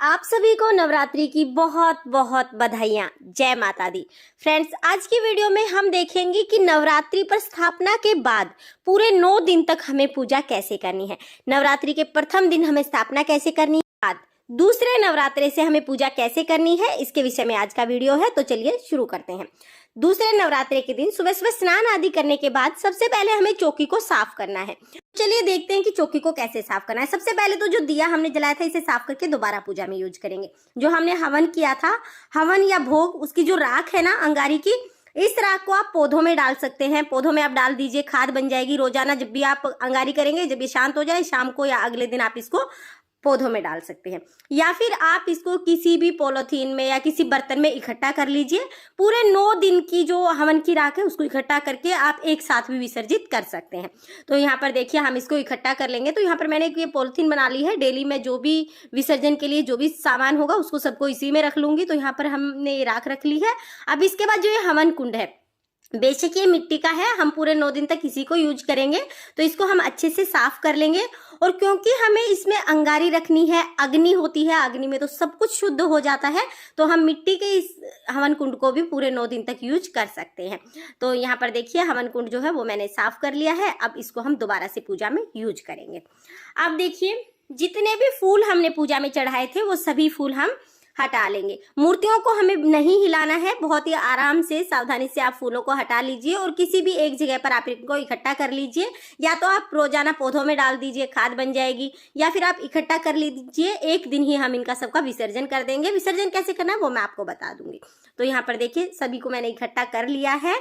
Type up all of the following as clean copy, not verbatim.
आप सभी को नवरात्रि की बहुत बहुत बधाइयाँ। जय माता दी। फ्रेंड्स, आज की वीडियो में हम देखेंगे कि नवरात्रि पर स्थापना के बाद पूरे 9 दिन तक हमें पूजा कैसे करनी है। नवरात्रि के प्रथम दिन हमें स्थापना कैसे करनी है, बाद दूसरे नवरात्रे से हमें पूजा कैसे करनी है, इसके विषय में आज का वीडियो है। तो चलिए शुरू करते हैं। दूसरे नवरात्रे के दिन सुबह सुबह स्नान आदि करने के बाद सबसे पहले हमें चौकी को साफ करना है। चलिए देखते हैं कि चौकी को कैसे साफ करना है। सबसे पहले तो जो दिया हमने जलाया था इसे साफ करके दोबारा पूजा में यूज करेंगे। जो हमने हवन किया था, हवन या भोग, उसकी जो राख है ना अंगारी की, इस राख को आप पौधों में डाल सकते हैं। पौधों में आप डाल दीजिए, खाद बन जाएगी। रोजाना जब भी आप अंगारी करेंगे, जब ये शांत हो जाए, शाम को या अगले दिन आप इसको पौधों में डाल सकते हैं। या फिर आप इसको किसी भी पॉलीथीन में या किसी बर्तन में इकट्ठा कर लीजिए। पूरे 9 दिन की जो हवन की राख है उसको इकट्ठा करके आप एक साथ भी विसर्जित कर सकते हैं। तो यहाँ पर देखिए हम इसको इकट्ठा कर लेंगे। तो यहाँ पर मैंने ये पॉलीथीन बना ली है। डेली में जो भी विसर्जन के लिए जो भी सामान होगा उसको सबको इसी में रख लूंगी। तो यहाँ पर हमने ये राख रख ली है। अब इसके बाद जो ये हवन कुंड है, बेशक ये मिट्टी का है, हम पूरे 9 दिन तक इसी को यूज करेंगे। तो इसको हम अच्छे से साफ कर लेंगे। और क्योंकि हमें इसमें अंगारी रखनी है, अग्नि होती है, अग्नि में तो सब कुछ शुद्ध हो जाता है, तो हम मिट्टी के इस हवन कुंड को भी पूरे 9 दिन तक यूज कर सकते हैं। तो यहाँ पर देखिए हवन कुंड जो है वो मैंने साफ कर लिया है। अब इसको हम दोबारा से पूजा में यूज करेंगे। अब देखिए जितने भी फूल हमने पूजा में चढ़ाए थे वो सभी फूल हम हटा लेंगे। मूर्तियों को हमें नहीं हिलाना है, बहुत ही आराम से सावधानी से आप फूलों को हटा लीजिए और किसी भी एक जगह पर आप इनको इकट्ठा कर लीजिए। या तो आप रोजाना पौधों में डाल दीजिए, खाद बन जाएगी, या फिर आप इकट्ठा कर लीजिए। एक दिन ही हम इनका सबका विसर्जन कर देंगे। विसर्जन कैसे करना है वो मैं आपको बता दूंगी। तो यहाँ पर देखिए सभी को मैंने इकट्ठा कर लिया है।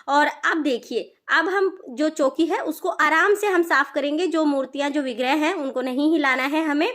और अब देखिए अब हम जो चौकी है उसको आराम से हम साफ करेंगे। जो मूर्तियां, जो विग्रह हैं, उनको नहीं हिलाना है हमें।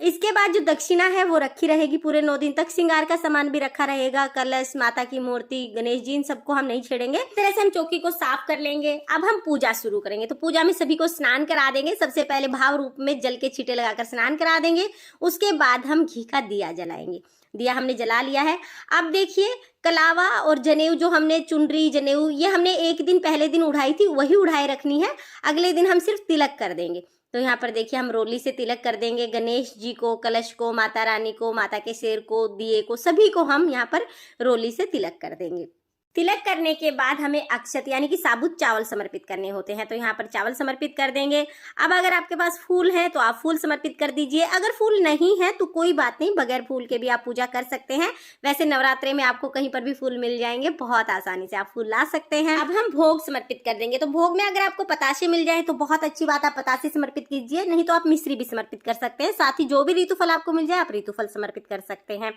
इसके बाद जो दक्षिणा है वो रखी रहेगी पूरे 9 दिन तक। श्रृंगार का सामान भी रखा रहेगा, कलश, माता की मूर्ति, गणेश जी, इन सबको हम नहीं छेड़ेंगे। इस तरह से हम चौकी को साफ कर लेंगे। अब हम पूजा शुरू करेंगे। तो पूजा में सभी को स्नान करा देंगे। सबसे पहले भाव रूप में जल के छींटे लगाकर स्नान करा देंगे। उसके बाद हम घी का दिया जलाएंगे। दिया हमने जला लिया है। अब देखिए कलावा और जनेऊ, जो हमने चुनरी, जनेऊ, ये हमने एक दिन पहले दिन उड़ाई थी, वही उड़ाए रखनी है। अगले दिन हम सिर्फ तिलक कर देंगे। तो यहाँ पर देखिए हम रोली से तिलक कर देंगे। गणेश जी को, कलश को, माता रानी को, माता के शेर को, दिए को, सभी को हम यहाँ पर रोली से तिलक कर देंगे। तिलक करने के बाद हमें अक्षत यानी कि साबुत चावल समर्पित करने होते हैं। तो यहाँ पर चावल समर्पित कर देंगे। अब अगर आपके पास फूल है तो आप फूल समर्पित कर दीजिए। अगर फूल नहीं है तो कोई बात नहीं, बगैर फूल के भी आप पूजा कर सकते हैं। वैसे नवरात्रे में आपको कहीं पर भी फूल मिल जाएंगे, बहुत आसानी से आप फूल ला सकते हैं। अब हम भोग समर्पित कर देंगे। तो भोग में अगर आपको पताशे मिल जाए तो बहुत अच्छी बात, आप पताशे समर्पित कीजिए, नहीं तो आप मिश्री भी समर्पित कर सकते हैं। साथ ही जो भी ऋतुफल आपको मिल जाए आप ऋतुफल समर्पित कर सकते हैं।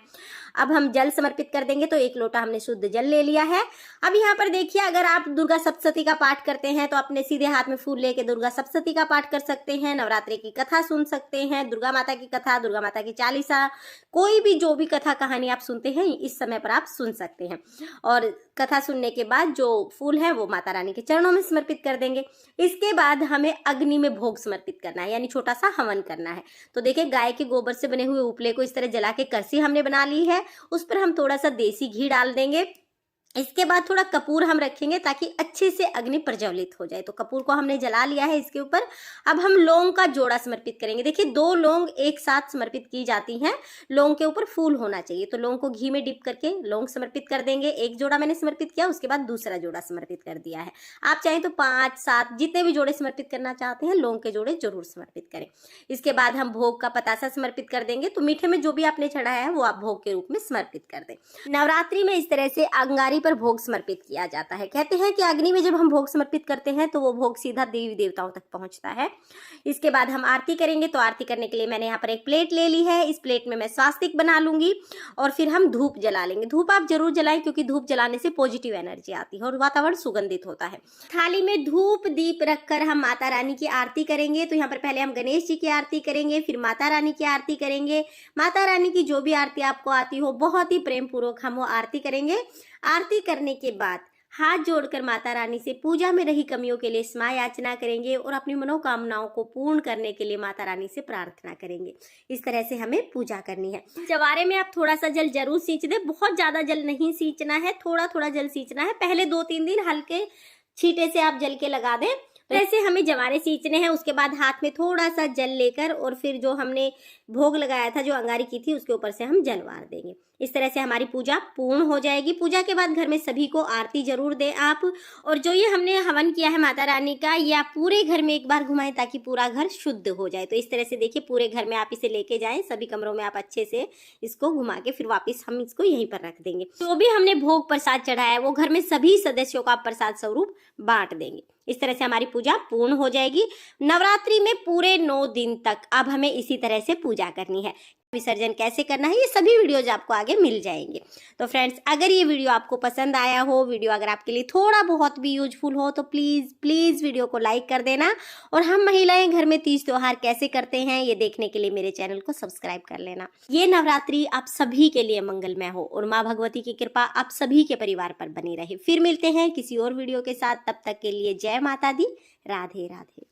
अब हम जल समर्पित कर देंगे। तो 1 लोटा हमने शुद्ध जल ले लिया है। अब यहाँ पर देखिए अगर आप दुर्गा सप्तशती का पाठ करते हैं तो अपने सीधे हाथ में फूल लेके दुर्गा सप्तशती का पाठ कर सकते हैं। नवरात्रि की कथा सुन सकते हैं, दुर्गा माता की कथा, दुर्गा माता की चालीसा, कोई भी जो भी कथा कहानी आप सुनते हैं इस समय पर आप सुन सकते हैं। और कथा सुनने के बाद जो फूल है वो माता रानी के चरणों में समर्पित कर देंगे। इसके बाद हमें अग्नि में भोग समर्पित करना है, यानी छोटा सा हवन करना है। तो देखिए गाय के गोबर से बने हुए उपले को इस तरह जला के करसी हमने बना ली है। उस पर हम थोड़ा सा देसी घी डाल देंगे। इसके बाद थोड़ा कपूर हम रखेंगे ताकि अच्छे से अग्नि प्रज्वलित हो जाए। तो कपूर को हमने जला लिया है इसके ऊपर। अब हम लौंग का जोड़ा समर्पित करेंगे। देखिए 2 लौंग एक साथ समर्पित की जाती हैं। लौंग के ऊपर फूल होना चाहिए। तो लौंग को घी में डिप करके लौंग समर्पित कर देंगे। एक जोड़ा मैंने समर्पित किया, उसके बाद दूसरा जोड़ा समर्पित कर दिया है। आप चाहें तो 5, 7 जितने भी जोड़े समर्पित करना चाहते हैं लौंग के जोड़े जरूर समर्पित करें। इसके बाद हम भोग का पतासा समर्पित कर देंगे। तो मीठे में जो भी आपने चढ़ाया है वो आप भोग के रूप में समर्पित कर दें। नवरात्रि में इस तरह से अंगारी पर भोग समर्पित किया जाता है। कहते हैं कि अग्नि में जब हम भोग समर्पित करते हैं तो वो भोग सीधा देवी देवताओं तक पहुंचता है। इसके बाद हम आरती करेंगे। तो आरती करने के लिए मैंने यहाँ पर एक प्लेट ले ली है। इस प्लेट में मैं स्वास्तिक बना लूंगी और फिर हम धूप जला लेंगे। धूप आप जरूर जलाएं क्योंकि धूप जलाने से पॉजिटिव एनर्जी आती है और वातावरण सुगंधित होता है। थाली में धूप दीप रखकर हम माता रानी की आरती करेंगे। तो यहाँ पर पहले हम गणेश जी की आरती करेंगे, फिर माता रानी की आरती करेंगे। माता रानी की जो भी आरती आपको आती हो बहुत ही प्रेम पूर्वक हम वो आरती करेंगे। आरती करने के बाद हाथ जोड़कर माता रानी से पूजा में रही कमियों के लिए क्षमा याचना करेंगे और अपनी मनोकामनाओं को पूर्ण करने के लिए माता रानी से प्रार्थना करेंगे। इस तरह से हमें पूजा करनी है। चवारे में आप थोड़ा सा जल जरूर सींच दें, बहुत ज्यादा जल नहीं सींचना है, थोड़ा थोड़ा जल सींचना है। पहले 2-3 दिन हल्के छींटे से आप जल के लगा दें तो ऐसे हमें जवारे सींचने हैं। उसके बाद हाथ में थोड़ा सा जल लेकर और फिर जो हमने भोग लगाया था, जो अंगारी की थी, उसके ऊपर से हम जलवार देंगे। इस तरह से हमारी पूजा पूर्ण हो जाएगी। पूजा के बाद घर में सभी को आरती जरूर दें आप। और जो ये हमने हवन किया है माता रानी का, ये आप पूरे घर में एक बार घुमाएं ताकि पूरा घर शुद्ध हो जाए। तो इस तरह से देखिए पूरे घर में आप इसे लेके जाएं, सभी कमरों में आप अच्छे से इसको घुमा के फिर वापस हम इसको यहीं पर रख देंगे। जो भी हमने भोग प्रसाद चढ़ाया है वो घर में सभी सदस्यों का प्रसाद स्वरूप बांट देंगे। इस तरह से हमारी पूजा पूर्ण हो जाएगी। नवरात्रि में पूरे 9 दिन तक अब हमें इसी तरह से पूजा करनी है। विसर्जन कैसे करना है ये सभी वीडियोज आपको आगे मिल जाएंगे। तो फ्रेंड्स, अगर ये वीडियो आपको पसंद आया हो, वीडियो अगर आपके लिए थोड़ा बहुत भी यूजफुल हो, तो प्लीज वीडियो को लाइक कर देना। और हम महिलाएं घर में तीज त्योहार कैसे करते हैं ये देखने के लिए मेरे चैनल को सब्सक्राइब कर लेना। ये नवरात्रि आप सभी के लिए मंगलमय हो और माँ भगवती की कृपा आप सभी के परिवार पर बनी रहे। फिर मिलते हैं किसी और वीडियो के साथ, तब तक के लिए जय माता दी, राधे राधे।